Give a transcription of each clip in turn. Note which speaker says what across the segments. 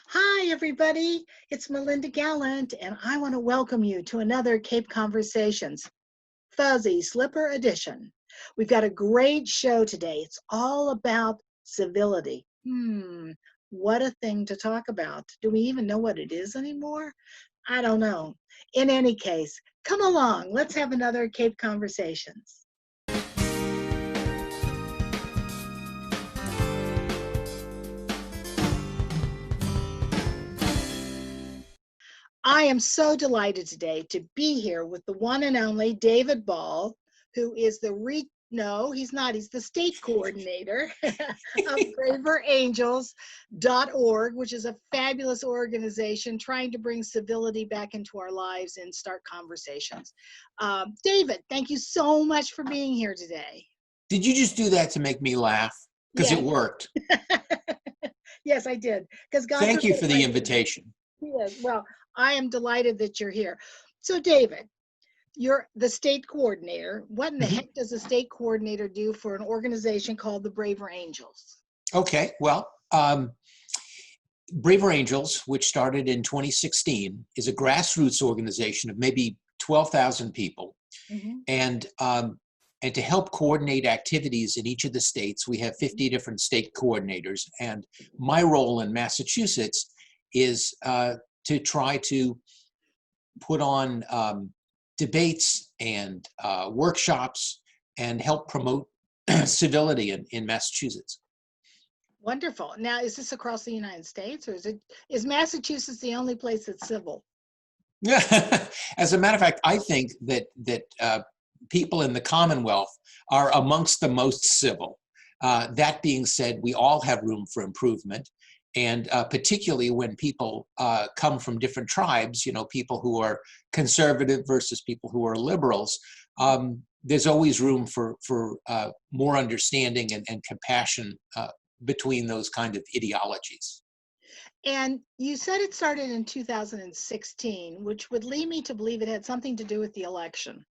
Speaker 1: Hi, everybody. It's Melinda Gallant, and I want to welcome you to another Cape Conversations Fuzzy Slipper Edition. We've got a great show today. It's all about civility. What a thing to talk about. Do we even know what it is anymore? I don't know. In any case, come along. Let's have another Cape Conversations. I am so delighted today to be here with the one and only David Ball, who is no, he's not, he's the state coordinator of braverangels.org, which is a fabulous organization trying to bring civility back into our lives and start conversations. David, thank you so much for being here today.
Speaker 2: Did you just do that to make me laugh? Because
Speaker 1: Yes.
Speaker 2: it worked.
Speaker 1: Yes, I did. Because God.
Speaker 2: Thank you for the invitation.
Speaker 1: Yes. Well, I am delighted that you're here. So, David, you're the state coordinator. What in the heck does a state coordinator do for an organization called the Braver Angels?
Speaker 2: Okay, well, Braver Angels, which started in 2016, is a grassroots organization of maybe 12,000 people. And to help coordinate activities in each of the states, we have 50 different state coordinators. And my role in Massachusetts is to try to put on debates and workshops and help promote civility in Massachusetts.
Speaker 1: Wonderful. Now, is this across the United States, or is Massachusetts the only place that's civil?
Speaker 2: As a matter of fact, I think that people in the Commonwealth are amongst the most civil. That being said, we all have room for improvement. And particularly when people come from different tribes, people who are conservative versus people who are liberals, there's always room for more understanding and compassion between those kind of ideologies.
Speaker 1: And you said it started in 2016, which would lead me to believe it had something to do with the election.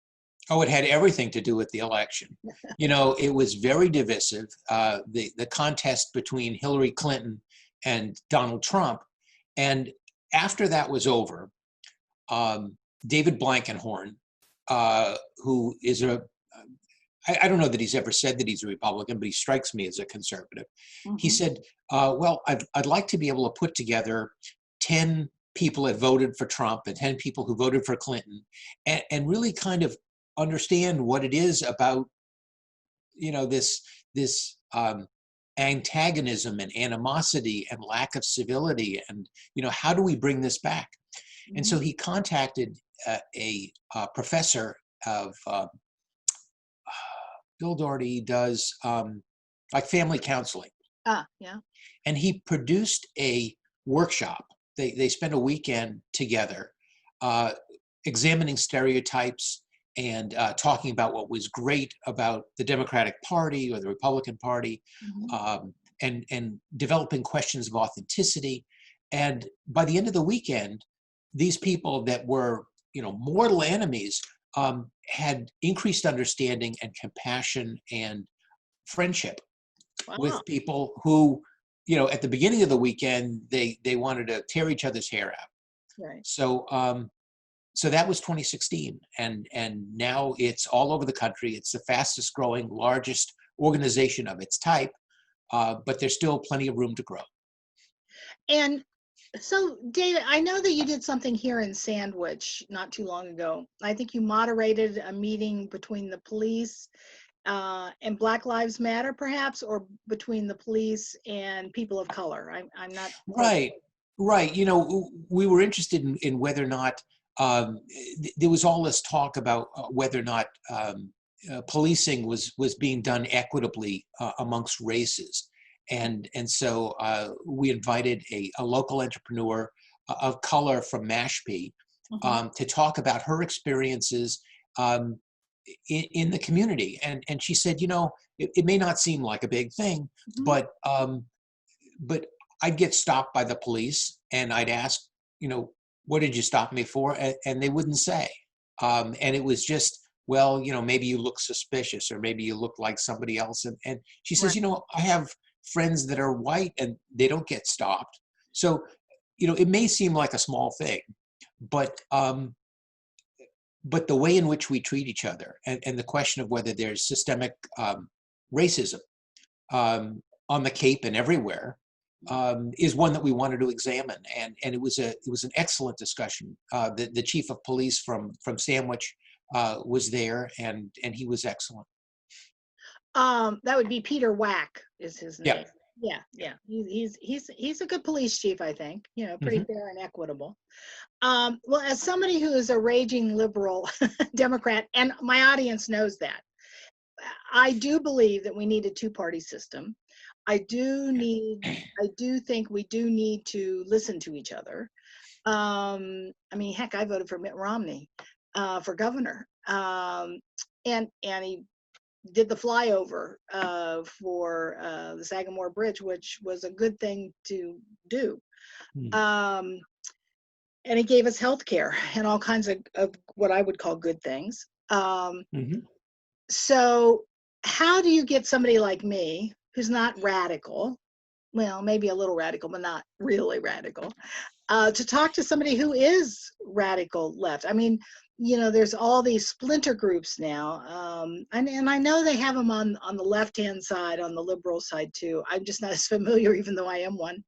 Speaker 2: Oh, it had everything to do with the election. It was very divisive. The contest between Hillary Clinton and Donald Trump. And after that was over, David Blankenhorn, who is I don't know that he's ever said that he's a Republican, but he strikes me as a conservative. He said, well, I'd like to be able to put together 10 people that voted for Trump and 10 people who voted for Clinton and really kind of understand what it is about, this antagonism and animosity and lack of civility, and how do we bring this back? And so he contacted a professor of Bill Doherty does like family counseling.
Speaker 1: Yeah.
Speaker 2: And he produced a workshop. They spent a weekend together examining stereotypes and talking about what was great about the Democratic Party or the Republican Party, and developing questions of authenticity. And by the end of the weekend, these people that were, mortal enemies had increased understanding and compassion and friendship with people who, at the beginning of the weekend, they wanted to tear each other's hair out.
Speaker 1: Right.
Speaker 2: So that was 2016, and now it's all over the country. It's the fastest growing, largest organization of its type, but there's still plenty of room to grow.
Speaker 1: And so, David, I know that you did something here in Sandwich not too long ago. I think you moderated a meeting between the police and Black Lives Matter, perhaps, or between the police and people of color. I'm not
Speaker 2: right. We were interested in whether or not there was all this talk about whether or not policing was being done equitably amongst races. And so we invited a local entrepreneur of color from Mashpee to talk about her experiences in the community. And she said, it may not seem like a big thing, but I'd get stopped by the police and I'd ask, what did you stop me for? And they wouldn't say. And it was just, well, maybe you look suspicious or maybe you look like somebody else. And she says, I have friends that are white and they don't get stopped. So it may seem like a small thing, but the way in which we treat each other, and the question of whether there's systemic racism on the Cape and everywhere, is one that we wanted to examine. And it was an excellent discussion. The chief of police from Sandwich was there, and he was excellent.
Speaker 1: That would be Peter Wack is his name.
Speaker 2: Yeah.
Speaker 1: Yeah. He's a good police chief, I think. Pretty
Speaker 2: Mhm.
Speaker 1: fair and equitable. Well, as somebody who is a raging liberal Democrat, and my audience knows that, I do believe that we need a two-party system. I do think we do need to listen to each other. I mean, heck, I voted for Mitt Romney for governor, and he did the flyover for the Sagamore Bridge, which was a good thing to do. Um, and he gave us health care and all kinds of what I would call good things.
Speaker 2: Mhm.
Speaker 1: So how do you get somebody like me, who's not radical, well, maybe a little radical, but not really radical, to talk to somebody who is radical left? I mean, there's all these splinter groups now, and I know they have them on the left-hand side, on the liberal side too. I'm just not as familiar, even though I am one.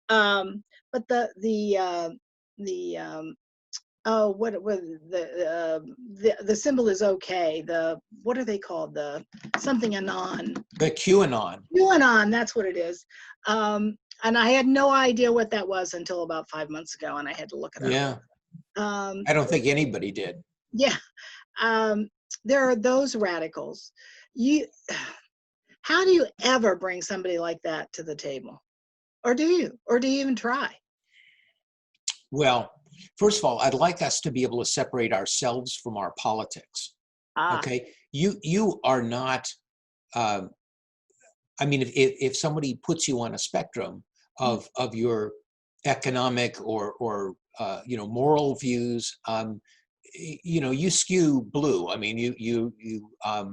Speaker 1: But what the symbol is okay. What are they called? The something anon.
Speaker 2: The QAnon.
Speaker 1: QAnon, that's what it is. And I had no idea what that was until about 5 months ago, and I had to look it up.
Speaker 2: Yeah. I don't think anybody did.
Speaker 1: Yeah. There are those radicals. How do you ever bring somebody like that to the table? Or do you even try?
Speaker 2: Well, first of all, I'd like us to be able to separate ourselves from our politics. Okay, you are not. I mean, if somebody puts you on a spectrum of your economic or moral views, you skew blue. I mean, you're a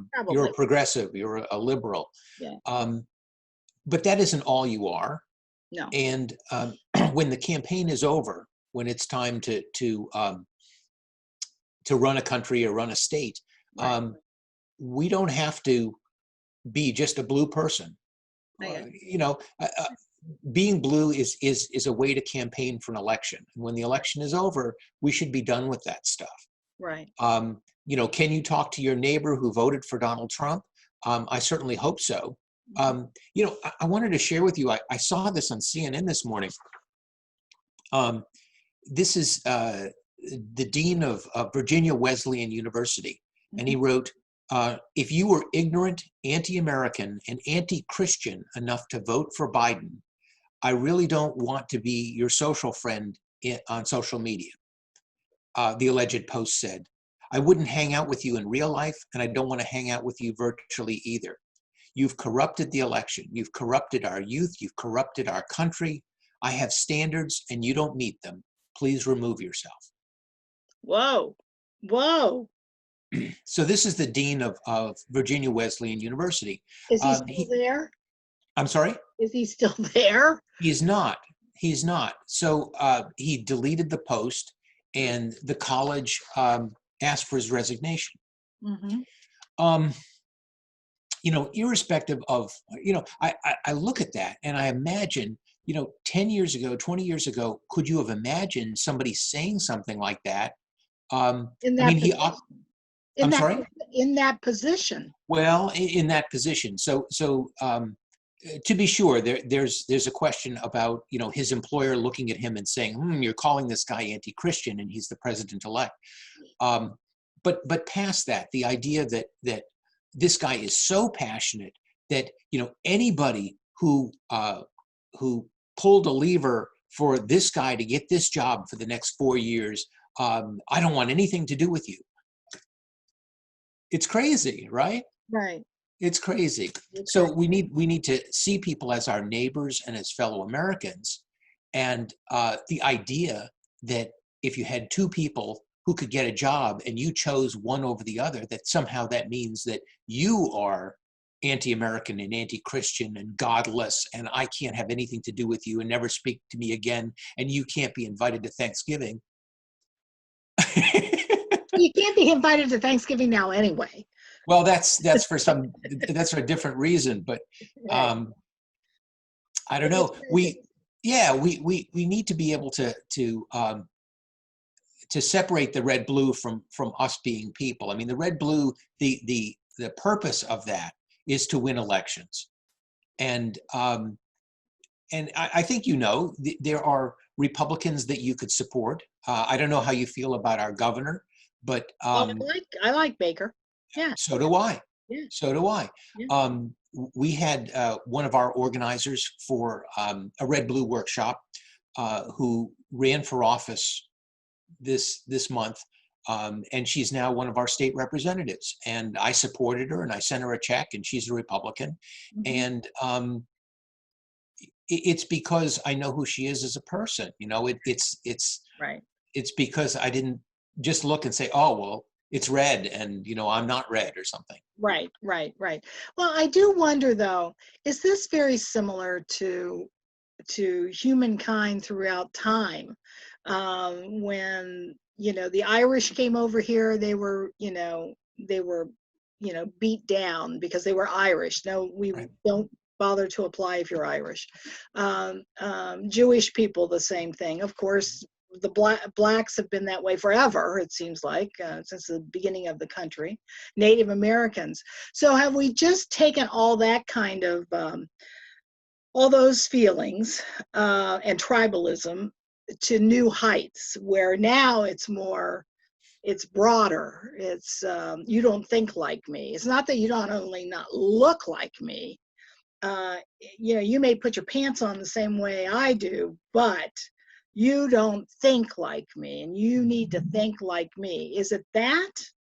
Speaker 2: progressive, you're a liberal.
Speaker 1: Yeah.
Speaker 2: But that isn't all you are.
Speaker 1: No.
Speaker 2: And when the campaign is over, when it's time to run a country or run a state,
Speaker 1: right.
Speaker 2: We don't have to be just a blue person. Being blue is a way to campaign for an election. And when the election is over, we should be done with that stuff.
Speaker 1: Right.
Speaker 2: Can you talk to your neighbor who voted for Donald Trump? I certainly hope so. I wanted to share with you, I saw this on CNN this morning. This is the dean of Virginia Wesleyan University, and he wrote, if you were ignorant, anti-American, and anti-Christian enough to vote for Biden, I really don't want to be your social friend on social media, the alleged post said. I wouldn't hang out with you in real life, and I don't want to hang out with you virtually either. You've corrupted the election. You've corrupted our youth. You've corrupted our country. I have standards, and you don't meet them. Please remove yourself.
Speaker 1: Whoa.
Speaker 2: So this is the dean of Virginia Wesleyan University.
Speaker 1: Is he still there?
Speaker 2: I'm sorry?
Speaker 1: Is he still there?
Speaker 2: He's not. He's not. So he deleted the post, and the college asked for his resignation.
Speaker 1: Mm-hmm.
Speaker 2: Irrespective of, I look at that and I imagine, 10 years ago, 20 years ago, could you have imagined somebody saying something like that?
Speaker 1: In that position.
Speaker 2: Well, in that position. So to be sure, there's a question about, his employer looking at him and saying, you're calling this guy anti-Christian and he's the president-elect. But past that, the idea that this guy is so passionate that, anybody who pulled a lever for this guy to get this job for the next 4 years, I don't want anything to do with you. It's crazy, right?
Speaker 1: Right.
Speaker 2: It's crazy. So we need to see people as our neighbors and as fellow Americans. And the idea that if you had two people who could get a job and you chose one over the other, that somehow that means that you are anti-American and anti-Christian and godless, and I can't have anything to do with you and never speak to me again, and you can't be invited to Thanksgiving.
Speaker 1: You can't be invited to Thanksgiving now anyway.
Speaker 2: Well, that's for a different reason, but
Speaker 1: Right.
Speaker 2: I don't
Speaker 1: It is
Speaker 2: know.
Speaker 1: crazy.
Speaker 2: We need to be able to separate the red blue from us being people. I mean, the red blue, the purpose of that is to win elections, and I think there are Republicans that you could support. I don't know how you feel about our governor, but
Speaker 1: Oh, I like Baker. Yeah,
Speaker 2: so do I.
Speaker 1: yeah,
Speaker 2: So do I.
Speaker 1: yeah.
Speaker 2: We had one of our organizers for a red blue workshop who ran for office this month, and she's now one of our state representatives. And I supported her, and I sent her a check, and she's a Republican.
Speaker 1: Mhm.
Speaker 2: And it's because I know who she is as a person.
Speaker 1: Right.
Speaker 2: It's because I didn't just look and say, oh well, it's red, and I'm not red or something.
Speaker 1: Right, right, right. Well, I do wonder though, is this very similar to humankind throughout time? When the Irish came over here, they were beat down because they were Irish. No, we
Speaker 2: Right.
Speaker 1: don't bother to apply if you're Irish. Jewish people, the same thing. Of course, the blacks have been that way forever, it seems like, since the beginning of the country. Native Americans. So have we just taken all that kind of all those feelings and tribalism to new heights, where now it's broader. It's you don't think like me. It's not that you don't only not look like me. uh, you may put your pants on the same way I do, but you don't think like me, and you need to think like me. Is it that,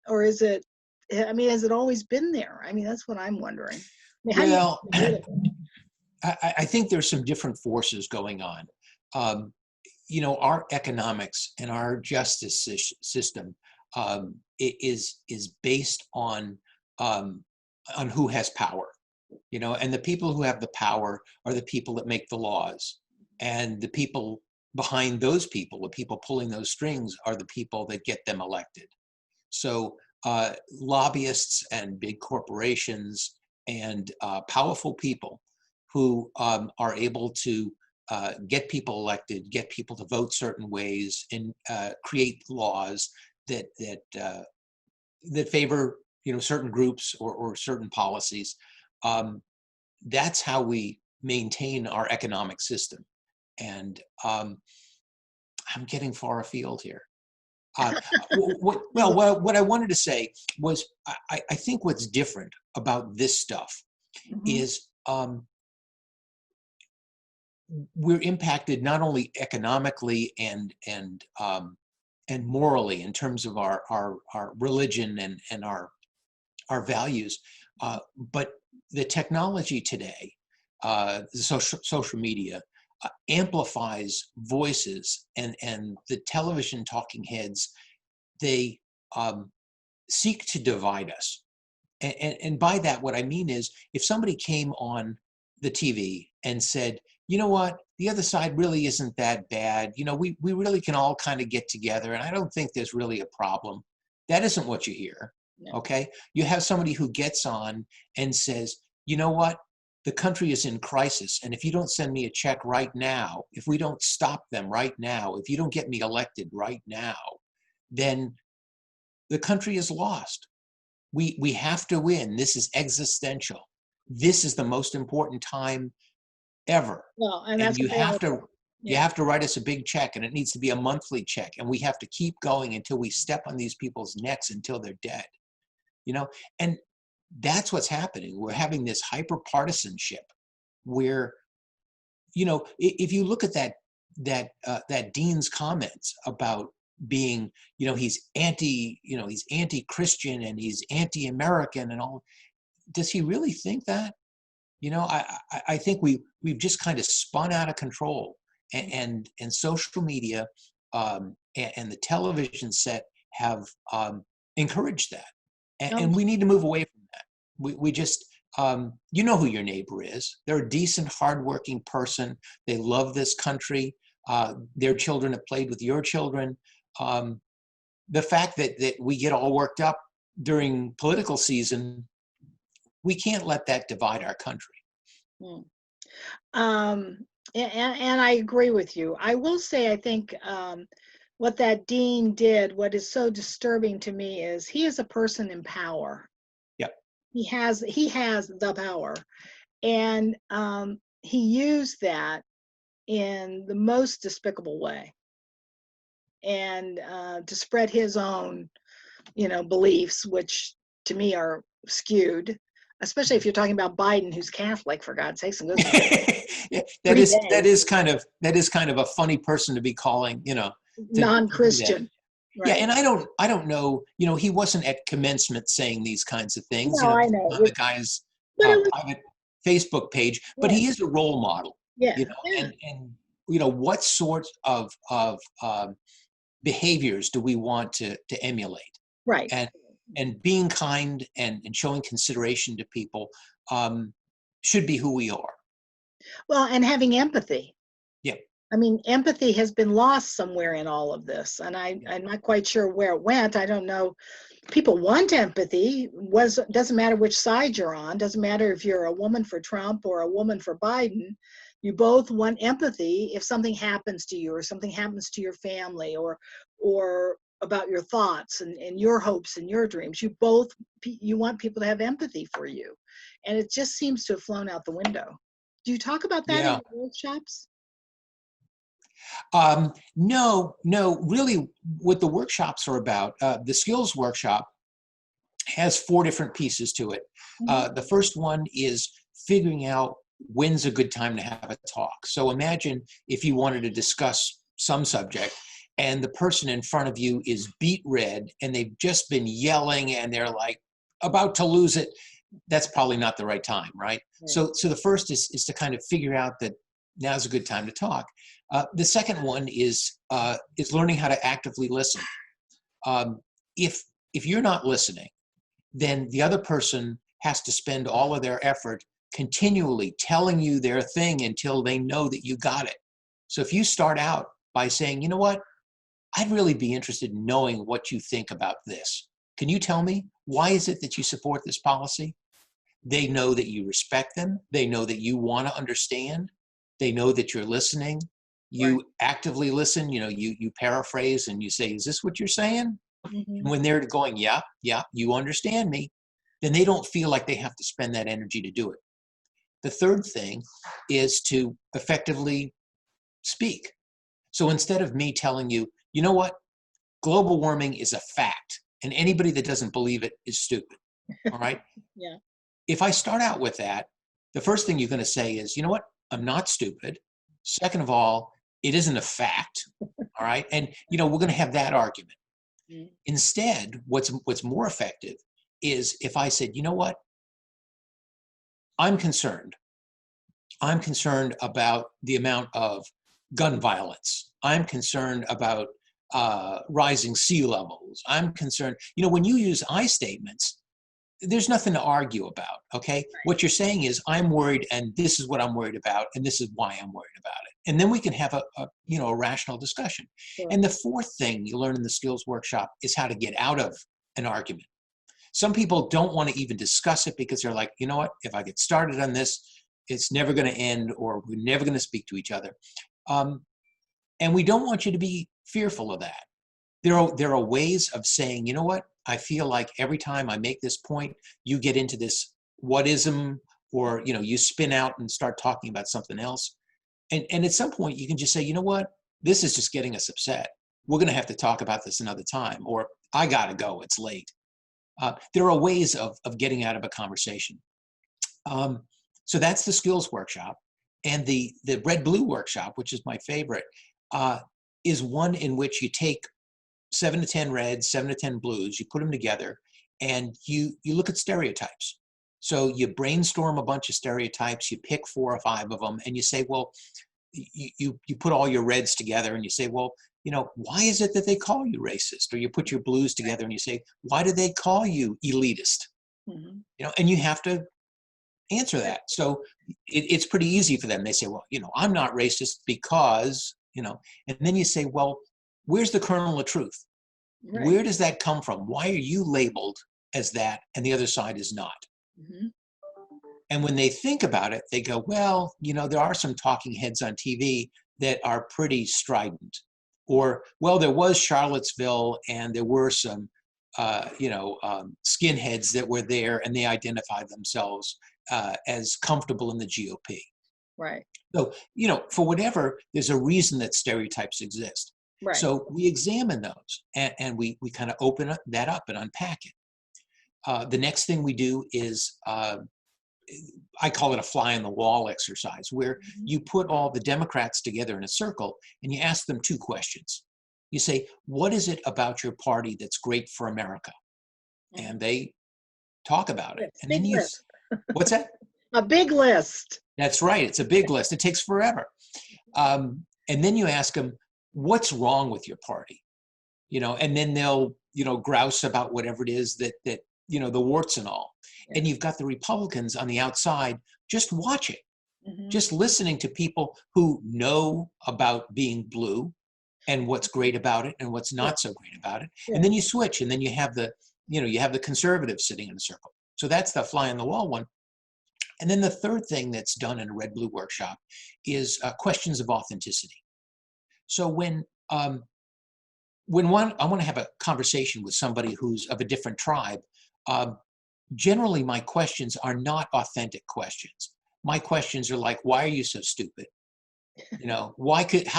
Speaker 1: or is it? I mean, has it always been there? I mean, that's what I'm wondering. I mean, how do you
Speaker 2: Well,
Speaker 1: get rid of it?
Speaker 2: I think there's some different forces going on. Um, our economics and our justice system is based um, on who has power. And the people who have the power are the people that make the laws, and the people behind those people, the people pulling those strings, are the people that get them elected. So lobbyists and big corporations and powerful people who are able to get people elected, get people to vote certain ways, and create laws that favor certain groups or certain policies. Um, that's how we maintain our economic system. And I'm getting far afield here. Uh, what I wanted to say was, I think what's different about this stuff
Speaker 1: Mhm.
Speaker 2: is we're impacted not only economically and morally in terms of our religion and our values, but the technology today, the social media, amplifies voices, and the television talking heads, they seek to divide us. And by that, what I mean is, if somebody came on the TV and said, you know what, the other side really isn't that bad, we really can all kind of get together, and I don't think there's really a problem. That isn't what you hear.
Speaker 1: No.
Speaker 2: Okay? You have somebody who gets on and says, you know what, the country is in crisis, and if you don't send me a check right now, if we don't stop them right now, if you don't get me elected right now, then the country is lost. We have to win. This is existential. This is the most important time ever.
Speaker 1: Well, and
Speaker 2: And
Speaker 1: that's
Speaker 2: you
Speaker 1: what they
Speaker 2: have
Speaker 1: all
Speaker 2: to
Speaker 1: say.
Speaker 2: you
Speaker 1: Yeah.
Speaker 2: have to write us a big check, and it needs to be a monthly check, and we have to keep going until we step on these people's necks until they're dead. You know, and that's what's happening. We're having this hyper partisanship where, if you look at that dean's comments about being, he's anti-Christian and he's anti-American and all. Does he really think that? I think we've just kind of spun out of control, and social media and the television set have encouraged that, and
Speaker 1: Um,
Speaker 2: we need to move away from that. We just You know who your neighbor is. They're a decent, hardworking person. They love this country. Their children have played with your children. The fact that we get all worked up during political season, we can't let that divide our country.
Speaker 1: Mm. And I agree with you. I will say, I think what that dean did, what is so disturbing to me is he is a person in power.
Speaker 2: Yep.
Speaker 1: He has the power, and he used that in the most despicable way, and to spread his own, beliefs, which to me are skewed, especially if you're talking about Biden, who's Catholic, for God's sakes, and goes to church
Speaker 2: Yeah, that
Speaker 1: 3
Speaker 2: is
Speaker 1: days,
Speaker 2: kind of a funny person to be calling, to do that.
Speaker 1: non-Christian,
Speaker 2: Yeah,
Speaker 1: right?
Speaker 2: and I don't know, he wasn't at commencement saying these kinds of things,
Speaker 1: No, I
Speaker 2: this is
Speaker 1: know,
Speaker 2: on the guy's
Speaker 1: but it was,
Speaker 2: private Facebook page, but
Speaker 1: yeah,
Speaker 2: he is a role model,
Speaker 1: yeah, yeah,
Speaker 2: and what sorts of behaviors do we want to emulate?
Speaker 1: right.
Speaker 2: And being kind and showing consideration to people should be who we are.
Speaker 1: Well, and having empathy.
Speaker 2: Yeah.
Speaker 1: I mean, empathy has been lost somewhere in all of this, and I'm not quite sure where it went. I don't know. People want empathy. Doesn't matter which side you're on. Doesn't matter if you're a woman for Trump or a woman for Biden. You both want empathy if something happens to you or something happens to your family or about your thoughts and your hopes and your dreams. You want people to have empathy for you, and it just seems to have flown out the window. Do you talk about that in
Speaker 2: Yeah.
Speaker 1: your workshops?
Speaker 2: No, really, what the workshops are about, the skills workshop has 4 different pieces to it.
Speaker 1: Mhm.
Speaker 2: The first one is figuring out when's a good time to have a talk. So imagine if you wanted to discuss some subject and the person in front of you is beet red and they've just been yelling and they're like about to lose it. That's probably not the right time, right?
Speaker 1: Right.
Speaker 2: So the first is to kind of figure out that now's a good time to talk. The second one is learning how to actively listen. If you're not listening, then the other person has to spend all of their effort continually telling you their thing until they know that you got it. So if you start out by saying, you know what, I'd really be interested in knowing what you think about this. Can you tell me why is it that you support this policy? They know that you respect them. They know that you want to understand. They know that you're listening.
Speaker 1: Right.
Speaker 2: You actively listen, you paraphrase and you say, is this what you're saying?
Speaker 1: Mhm.
Speaker 2: And when they're going, yeah, you understand me, then they don't feel like they have to spend that energy to do it. The third thing is to effectively speak. So instead of me telling you, you know what, global warming is a fact, and anybody that doesn't believe it is stupid. All right.
Speaker 1: Yeah.
Speaker 2: If I start out with that, the first thing you're going to say is, you know what, I'm not stupid. Second of all, it isn't a fact. All right. And, we're going to have that argument.
Speaker 1: Mm.
Speaker 2: Instead, what's more effective is if I said, you know what, I'm concerned. I'm concerned about the amount of gun violence. I'm concerned about rising sea levels. I'm concerned. When you use I statements, there's nothing to argue about. Okay, what you're saying is I'm worried, and this is what I'm worried about, and this is why I'm worried about it. And then we can have a rational discussion.
Speaker 1: Sure.
Speaker 2: And the fourth thing you learn in the skills workshop is how to get out of an argument. Some people don't want to even discuss it because they're like, you know what, if I get started on this, it's never going to end, or we're never going to speak to each other. And we don't want you to be fearful of that. There are ways of saying, you know what, I feel like every time I make this point, you get into this whatism, or you spin out and start talking about something else. And at some point you can just say, you know what, this is just getting us upset. We're going to have to talk about this another time, or I got to go, it's late. There are ways of getting out of a conversation. So that's the skills workshop. And the red-blue workshop, which is my favorite, is one in which you take 7 to 10 reds, 7 to 10 blues, you put them together, and you look at stereotypes. So you brainstorm a bunch of stereotypes, you pick 4 or 5 of them, and you say, well, you put all your reds together and you say, well, why is it that they call you racist? Or you put your blues together and you say, why do they call you elitist?
Speaker 1: Mhm.
Speaker 2: And you have to answer that. So it's pretty easy for them. They say, well, I'm not racist because, and then you say, well, where's the kernel of truth?
Speaker 1: Right.
Speaker 2: Where does that come from? Why are you labeled as that and the other side is not?
Speaker 1: Mm-hmm.
Speaker 2: And when they think about it, they go, well, there are some talking heads on TV that are pretty strident. Or, well, there was Charlottesville and there were some, skinheads that were there and they identified themselves as comfortable in the GOP.
Speaker 1: Right.
Speaker 2: So, for whatever, there's a reason that stereotypes exist.
Speaker 1: Right.
Speaker 2: So we examine those and we kind of open that up and unpack it. The next thing we do is I call it a fly on the wall exercise, where you put all the Democrats together in a circle and you ask them two questions. You say, what is it about your party that's great for America? And they talk about it. And then what's that?
Speaker 1: A big list.
Speaker 2: That's right. It's a big list. It takes forever. And then you ask them, what's wrong with your party? And then they'll, grouse about whatever it is that the warts and all. Yeah. And you've got the Republicans on the outside just watching, just listening to people who know about being blue and what's great about it and what's not so great about it. Yeah. And then you switch, and then you have the conservatives sitting in a circle. So that's the fly on the wall one. And then the third thing that's done in a red blue workshop is questions of authenticity. So when I want to have a conversation with somebody who's of a different tribe, generally my questions are not authentic questions. My questions are like, why are you so stupid? How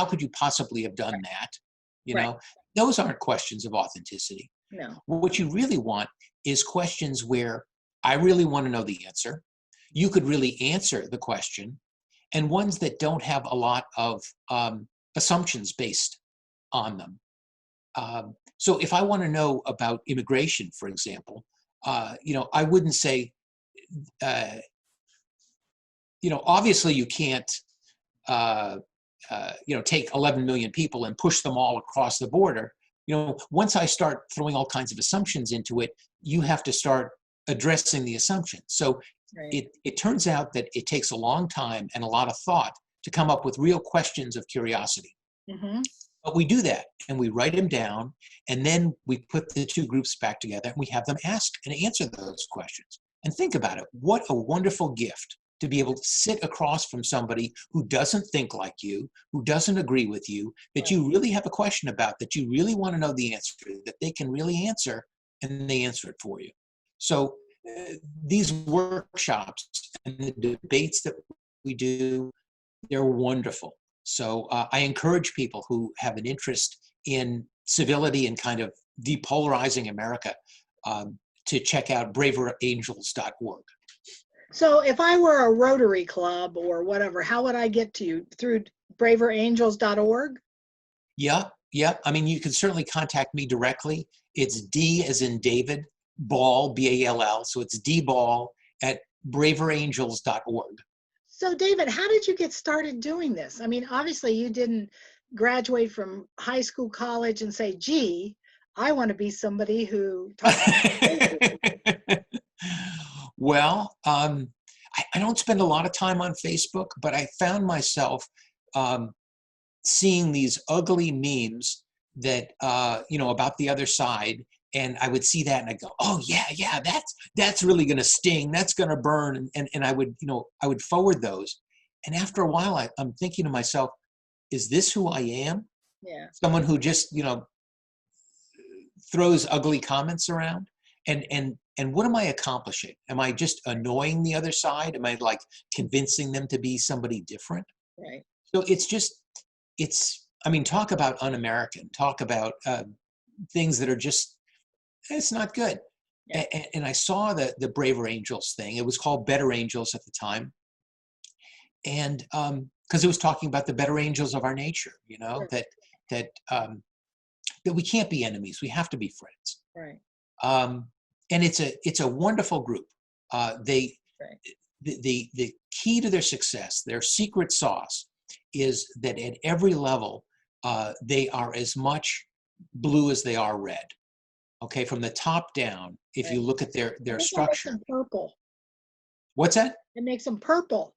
Speaker 2: could you possibly have done that? Those aren't questions of authenticity.
Speaker 1: No.
Speaker 2: What you really want is questions where I really want to know the answer. You could really answer the question, and ones that don't have a lot of assumptions based on them. So if I want to know about immigration, for example, I wouldn't say, obviously you can't, take 11 million people and push them all across the border. Once I start throwing all kinds of assumptions into it, you have to start addressing the assumptions. So it turns out that it takes a long time and a lot of thought to come up with real questions of curiosity.
Speaker 1: Mm-hmm.
Speaker 2: But we do that, and we write them down, and then we put the two groups back together, and we have them ask and answer those questions. And think about it. What a wonderful gift to be able to sit across from somebody who doesn't think like you, who doesn't agree with you, that you really have a question about, that you really want to know the answer to, that they can really answer, and they answer it for you. So these workshops and the debates that we do, they're wonderful. So I encourage people who have an interest in civility and kind of depolarizing America to check out braverangels.org.
Speaker 1: So if I were a Rotary Club or whatever, how would I get to you? Through braverangels.org?
Speaker 2: Yeah. I mean, you can certainly contact me directly. It's D as in David, Ball, B-A-L-L. So it's dball at braverangels.org.
Speaker 1: So David, how did you get started doing this? I mean, obviously you didn't graduate from high school, college and say, gee, I want to be somebody who talks.
Speaker 2: Well, I don't spend a lot of time on Facebook, but I found myself seeing these ugly memes that, about the other side. And I would see that and I go, oh yeah, that's really going to sting. That's going to burn. And I would forward those. And after a while, I'm thinking to myself, is this who I am?
Speaker 1: Yeah.
Speaker 2: Someone who just, throws ugly comments around. And what am I accomplishing? Am I just annoying the other side? Am I like convincing them to be somebody different?
Speaker 1: Right.
Speaker 2: So talk about un-American, talk about things that are just, it's not good. Yeah. And I saw the Braver Angels thing. It was called Better Angels at the time. And because it was talking about the better angels of our nature, sure. that we can't be enemies. We have to be friends.
Speaker 1: Right.
Speaker 2: And it's a wonderful group. The key to their success, their secret sauce, is that at every level, they are as much blue as they are red. Okay, from the top down, if you look at their structure.
Speaker 1: Purple.
Speaker 2: What's that?
Speaker 1: It makes them purple.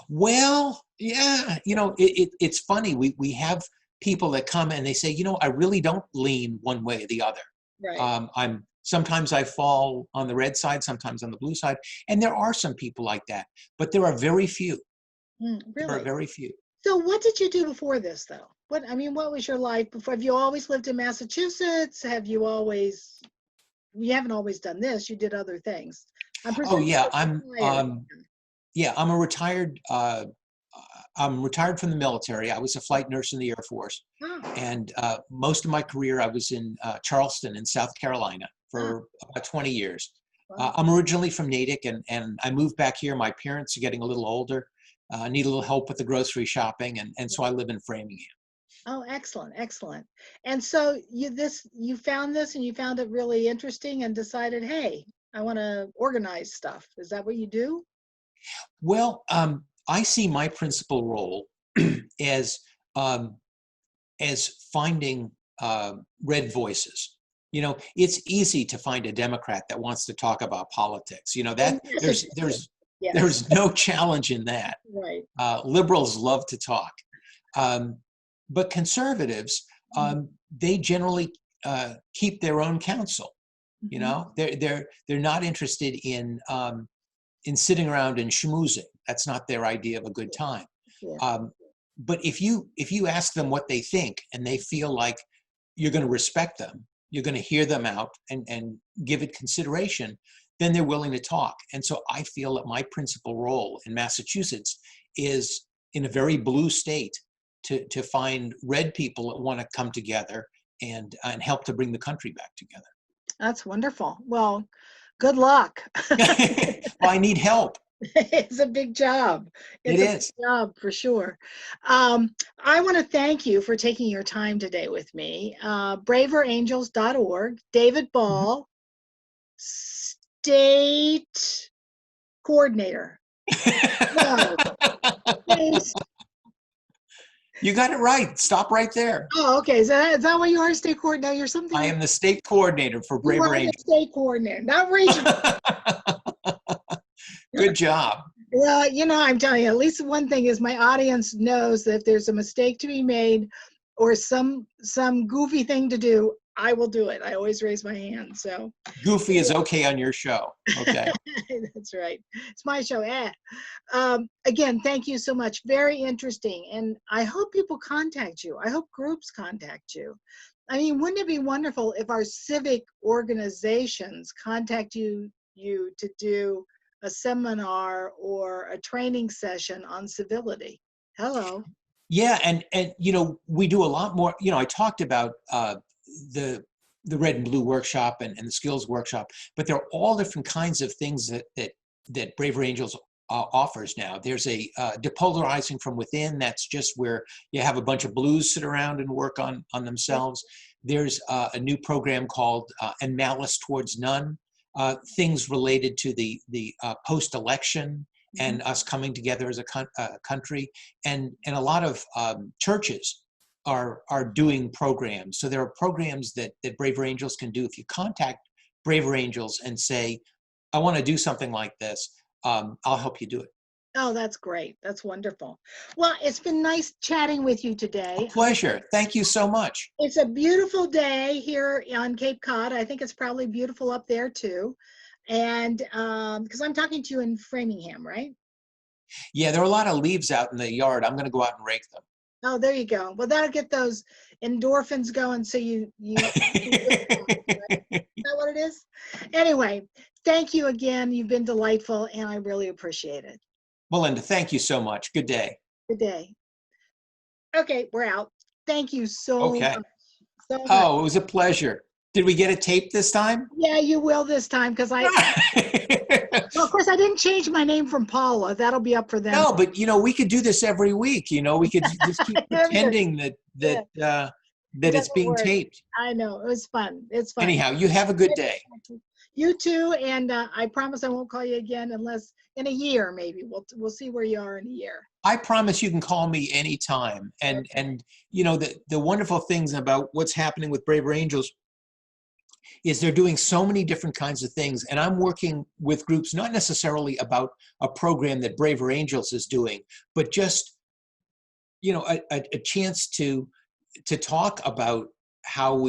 Speaker 2: Well, yeah, it's funny. We have people that come and they say, I really don't lean one way or the other.
Speaker 1: Right.
Speaker 2: Sometimes I fall on the red side, sometimes on the blue side, and there are some people like that, but there are very few. There are
Speaker 1: Really?
Speaker 2: very few.
Speaker 1: So what did you do before this, though? What was your life before? Have you always lived in Massachusetts? You haven't always done this. You did other things. I'm
Speaker 2: Oh
Speaker 1: presuming
Speaker 2: yeah,
Speaker 1: you're retired.
Speaker 2: I'm a retired. I'm retired from the military. I was a flight nurse in the Air Force,
Speaker 1: Oh,
Speaker 2: and most of my career I was in Charleston in South Carolina
Speaker 1: oh,
Speaker 2: for about 20 years.
Speaker 1: wow.
Speaker 2: I'm originally from Natick, and I moved back here. My parents are getting a little older, need a little help with the grocery shopping, and so I live in Framingham.
Speaker 1: Oh, excellent, excellent. And so you found this and you found it really interesting and decided, hey, I want to organize stuff. Is that what you do?
Speaker 2: Well, I see my principal role as um, as finding red voices. It's easy to find a Democrat that wants to talk about politics.
Speaker 1: Oh,
Speaker 2: That
Speaker 1: yes, it
Speaker 2: there's
Speaker 1: is.
Speaker 2: there's
Speaker 1: Yes,
Speaker 2: there's no challenge in that.
Speaker 1: right.
Speaker 2: Liberals love to talk, um, but conservatives,
Speaker 1: Mhm,
Speaker 2: they generally keep their own counsel.
Speaker 1: mhm.
Speaker 2: They're not interested in sitting around and schmoozing. That's not their idea of a good time.
Speaker 1: Yeah.
Speaker 2: Um, but if you ask them what they think and they feel like you're going to respect them, you're going to hear them out and give it consideration, then they're willing to talk. And so I feel that my principal role in Massachusetts is in a very blue state to find red people that want to come together and help to bring the country back together.
Speaker 1: That's wonderful. Well, good luck.
Speaker 2: Well, I need help.
Speaker 1: It's a big job.
Speaker 2: It
Speaker 1: It's a big
Speaker 2: is.
Speaker 1: job for sure. I want to thank you for taking your time today with me. Braverangels.org, David
Speaker 2: Mhm.
Speaker 1: Ball, State Coordinator. No, Space.
Speaker 2: You got it right. Stop right there.
Speaker 1: Oh, okay. Is that what you are, State Coordinator? You're
Speaker 2: I
Speaker 1: something.
Speaker 2: am the state coordinator for
Speaker 1: You
Speaker 2: Braver
Speaker 1: are the
Speaker 2: Angels.
Speaker 1: State Coordinator, not regional.
Speaker 2: Good job.
Speaker 1: Well, I'm telling you, at least one thing is my audience knows that if there's a mistake to be made or some goofy thing to do, I will do it. I always raise my hand. So
Speaker 2: Goofy is okay on your show. Okay.
Speaker 1: that's right. It's my show. Again, thank you so much. Very interesting. And I hope people contact you. I hope groups contact you. I mean, wouldn't it be wonderful if our civic organizations contact you to do a seminar or a training session on civility? Hello.
Speaker 2: Yeah, and we do a lot more. I talked about the the red and blue workshop and the skills workshop, but there are all different kinds of things that Braver Angels offers now. There's a depolarizing from within. That's just where you have a bunch of blues sit around and work on themselves. There's a new program called And Malice Towards None, things related to the post-election
Speaker 1: Mhm.
Speaker 2: and us coming together as a country, and a lot of churches are doing programs. So there are programs that Braver Angels can do. If you contact Braver Angels and say, I want to do something like this, I'll help you do it.
Speaker 1: Oh, that's great. That's wonderful. Well, it's been nice chatting with you
Speaker 2: A
Speaker 1: today.
Speaker 2: pleasure. Thank you so much.
Speaker 1: It's a beautiful day here on Cape Cod. I think it's probably beautiful up there too. And because I'm talking to you in Framingham, right?
Speaker 2: Yeah, there are a lot of leaves out in the yard. I'm going to go out and rake
Speaker 1: Oh, there you go. Well, that'll get those endorphins going so you can feel fine, right?
Speaker 2: them.
Speaker 1: Is that what it is? Anyway, thank you again. You've been delightful and I really appreciate it.
Speaker 2: Melinda, thank you so much. Good day.
Speaker 1: Good day. Okay, we're out. Thank you so
Speaker 2: Okay.
Speaker 1: much. So much.
Speaker 2: Oh, it was a pleasure. Did we get it taped this time?
Speaker 1: Yeah, you will this time because well, of course, I didn't change my name from Paula. That'll be up for them.
Speaker 2: No, but we could do this every week. We could just keep pretending that
Speaker 1: Yeah, it
Speaker 2: it's
Speaker 1: doesn't
Speaker 2: being
Speaker 1: work.
Speaker 2: taped.
Speaker 1: I know. It was fun. It's fun.
Speaker 2: Anyhow, you have a good day.
Speaker 1: You too, and I promise I won't call you again unless in a year, maybe. We'll see where you are in a year.
Speaker 2: I promise you can call me anytime. And
Speaker 1: Okay.
Speaker 2: the wonderful things about what's happening with Braver Angels is they're doing so many different kinds of things. And I'm working with groups, not necessarily about a program that Braver Angels is doing, but just, a chance to talk about how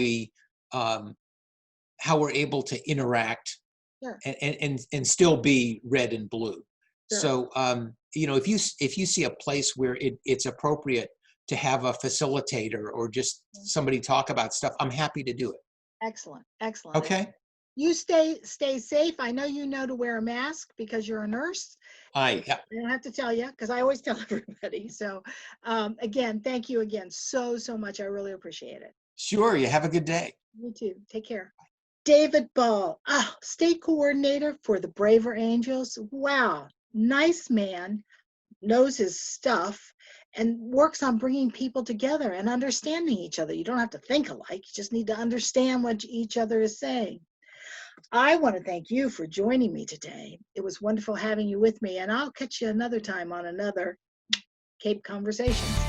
Speaker 2: how we're able to interact
Speaker 1: Sure,
Speaker 2: and still be red and blue.
Speaker 1: sure.
Speaker 2: So, if you see a place where it's appropriate to have a facilitator or just somebody talk about stuff, I'm happy to do it.
Speaker 1: Excellent, excellent.
Speaker 2: Okay.
Speaker 1: You stay safe. I know you know to wear a mask because you're a nurse.
Speaker 2: Yeah,
Speaker 1: I don't have to tell you because I always tell everybody. So, again, thank you again so much. I really appreciate it.
Speaker 2: sure. You have a good day.
Speaker 1: You too. Take care. David Ball, state coordinator for the Braver Angels. Wow, nice man, knows his stuff, and works on bringing people together and understanding each other. You don't have to think alike, you just need to understand what each other is saying. I want to thank you for joining me today. It was wonderful having you with me, and I'll catch you another time on another Cape Conversations.